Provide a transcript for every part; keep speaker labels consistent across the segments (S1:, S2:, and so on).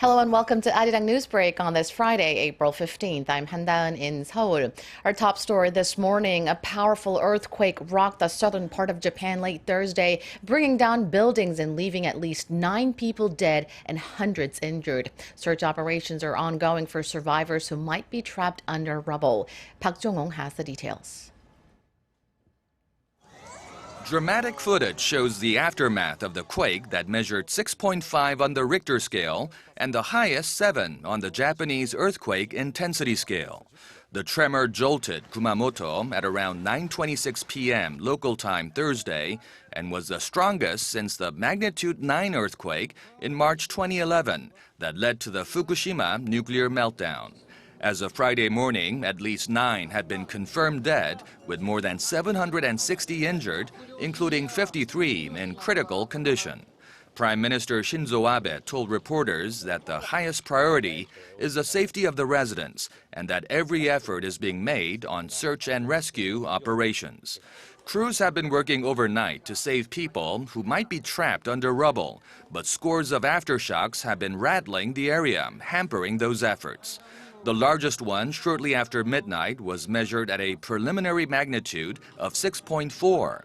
S1: Hello and welcome to ARIRANG News Break on this Friday, April 15th. I'm Han-daeun in Seoul. Our top story this morning, a powerful earthquake rocked the southern part of Japan late Thursday, bringing down buildings and leaving at least 9 people dead and hundreds injured. Search operations are ongoing for survivors who might be trapped under rubble. Park Jong-ong has the details.
S2: Dramatic footage shows the aftermath of the quake that measured 6.5 on the Richter scale and the highest 7 on the Japanese earthquake intensity scale. The tremor jolted Kumamoto at around 9:26 p.m. local time Thursday and was the strongest since the magnitude 9 earthquake in March 2011 that led to the Fukushima nuclear meltdown. As of Friday morning, at least 9 had been confirmed dead, with more than 760 injured, including 53 in critical condition. Prime Minister Shinzo Abe told reporters that the highest priority is the safety of the residents and that every effort is being made on search and rescue operations. Crews have been working overnight to save people who might be trapped under rubble, but scores of aftershocks have been rattling the area, hampering those efforts. The largest one, shortly after midnight, was measured at a preliminary magnitude of 6.4.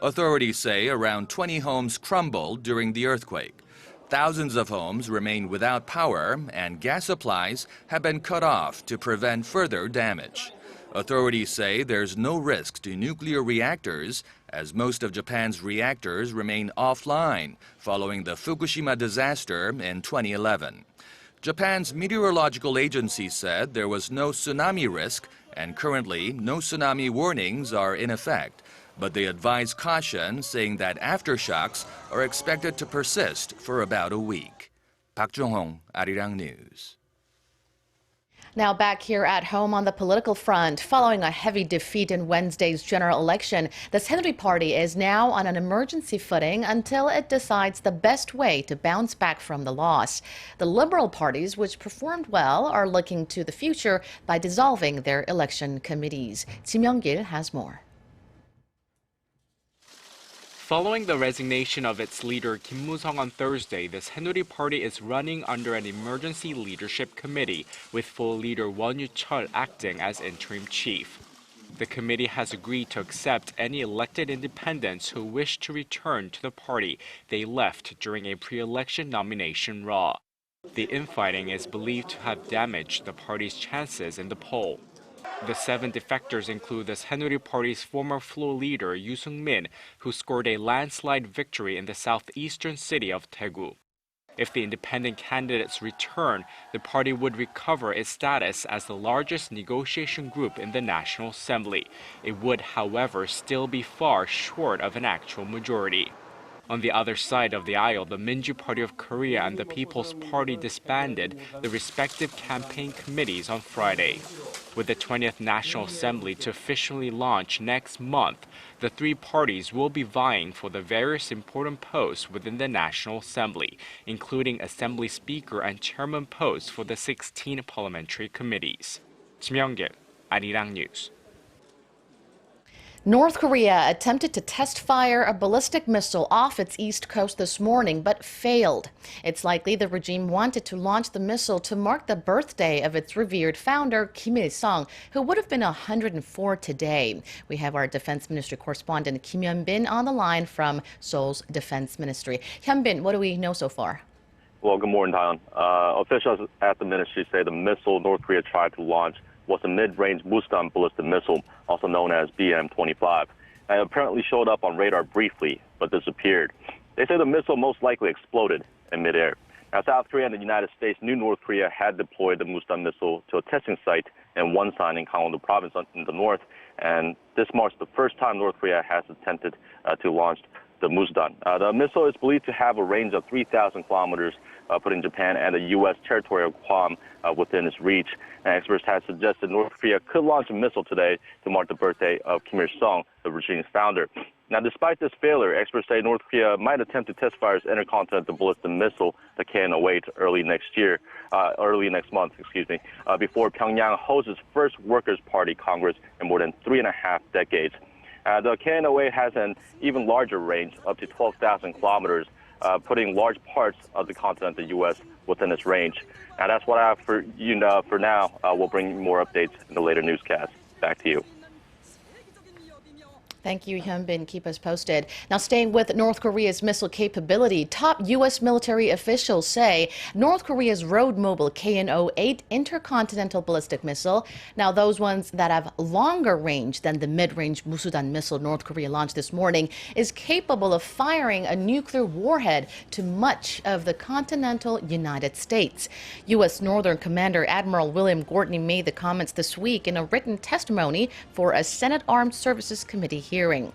S2: Authorities say around 20 homes crumbled during the earthquake. Thousands of homes remain without power, and gas supplies have been cut off to prevent further damage. Authorities say there's no risk to nuclear reactors, as most of Japan's reactors remain offline following the Fukushima disaster in 2011. Japan's meteorological agency said there was no tsunami risk, and currently no tsunami warnings are in effect. But they advise caution, saying that aftershocks are expected to persist for about a week. Park Jong-hong, ARIRANG News.
S1: Now back here at home on the political front, following a heavy defeat in Wednesday's general election, the Saenuri Party is now on an emergency footing until it decides the best way to bounce back from the loss. The Liberal parties, which performed well, are looking to the future by dissolving their election committees. Kim Young-gil has more.
S3: Following the resignation of its leader Kim Moo-sung on Thursday, the Saenuri Party is running under an emergency leadership committee, with full leader Won Yu-chul acting as interim chief. The committee has agreed to accept any elected independents who wish to return to the party they left during a pre-election nomination row. The infighting is believed to have damaged the party's chances in the poll. The 7 defectors include the Saenuri Party's former floor leader Yoo Sung-min, who scored a landslide victory in the southeastern city of Daegu. If the independent candidates return, the party would recover its status as the largest negotiation group in the National Assembly. It would, however, still be far short of an actual majority. On the other side of the aisle, the Minju Party of Korea and the People's Party disbanded the respective campaign committees on Friday. With the 20th National Assembly to officially launch next month, the 3 parties will be vying for the various important posts within the National Assembly, including Assembly Speaker and Chairman posts for the 16 parliamentary committees. Kim Young-gil, ARIRANG News.
S1: North Korea attempted to test fire a ballistic missile off its east coast this morning, but failed. It's likely the regime wanted to launch the missile to mark the birthday of its revered founder, Kim Il-sung, who would have been 104 today. We have our Defense Ministry correspondent Kim Hyun-bin on the line from Seoul's Defense Ministry. Hyun-bin, what do we know so far?
S4: Well, good morning, Daeun. Officials at the ministry say the missile North Korea tried to launch was a mid-range Mustan ballistic missile, also known as BM-25, and apparently showed up on radar briefly, but disappeared. They say the missile most likely exploded in midair. Now, South Korea and the United States knew North Korea had deployed the Mustan missile to a testing site in Wonsan in Gangwon province in the north, and this marks the first time North Korea has attempted to launch the Musdan. The missile is believed to have a range of 3,000 kilometers, putting Japan and the U.S. territorial Guam within its reach. And experts have suggested North Korea could launch a missile today to mark the birthday of Kim Il-sung, the regime's founder. Now, despite this failure, experts say North Korea might attempt to test fire its intercontinental ballistic missile, the KN-08, early next month, before Pyongyang hosts its first Workers' Party Congress in more than 3.5 decades. The KN-08 has an even larger range, up to 12,000 kilometers, putting large parts of the continental U.S. within its range. Now, that's what I have for you now. For now, we'll bring you more updates in the later newscast. Back to you.
S1: Thank you, Hyun-bin. Keep us posted. Now, staying with North Korea's missile capability, top U.S. military officials say North Korea's road-mobile KN-08 intercontinental ballistic missile, now those ones that have longer range than the mid-range Musudan missile North Korea launched this morning, is capable of firing a nuclear warhead to much of the continental United States. U.S. Northern Commander Admiral William Gortney made the comments this week in a written testimony for a Senate Armed Services Committee hearing.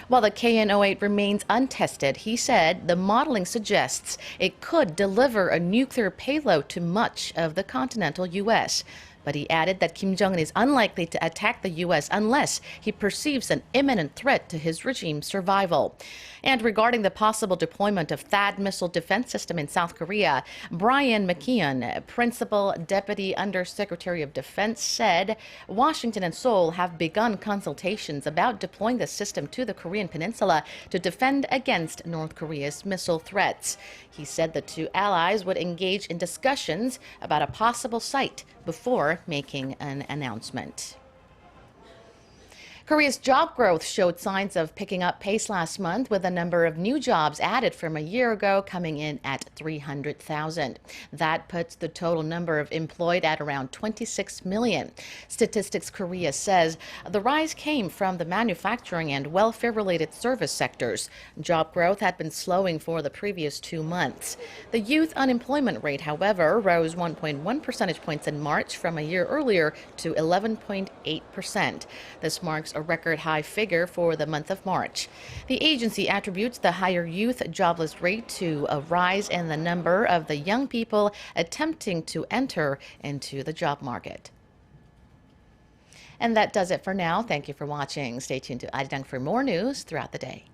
S1: While the KN-08 remains untested, he said the modeling suggests it could deliver a nuclear payload to much of the continental U.S. But he added that Kim Jong-un is unlikely to attack the U.S. unless he perceives an imminent threat to his regime's survival. And regarding the possible deployment of THAAD missile defense system in South Korea, Brian McKeon, Principal Deputy Undersecretary of Defense, said Washington and Seoul have begun consultations about deploying the system to the Korean peninsula to defend against North Korea's missile threats. He said the two allies would engage in discussions about a possible site before making an announcement. Korea's job growth showed signs of picking up pace last month, with the number of new jobs added from a year ago coming in at 300,000. That puts the total number of employed at around 26 million. Statistics Korea says the rise came from the manufacturing and welfare-related service sectors. Job growth had been slowing for the previous 2 months. The youth unemployment rate, however, rose 1.1 percentage points in March from a year earlier to 11.8%. This marks a record high figure for the month of March. The agency attributes the higher youth jobless rate to a rise in the number of the young people attempting to enter into the job market. And that does it for now. Thank you for watching. Stay tuned to ARIRANG for more news throughout the day.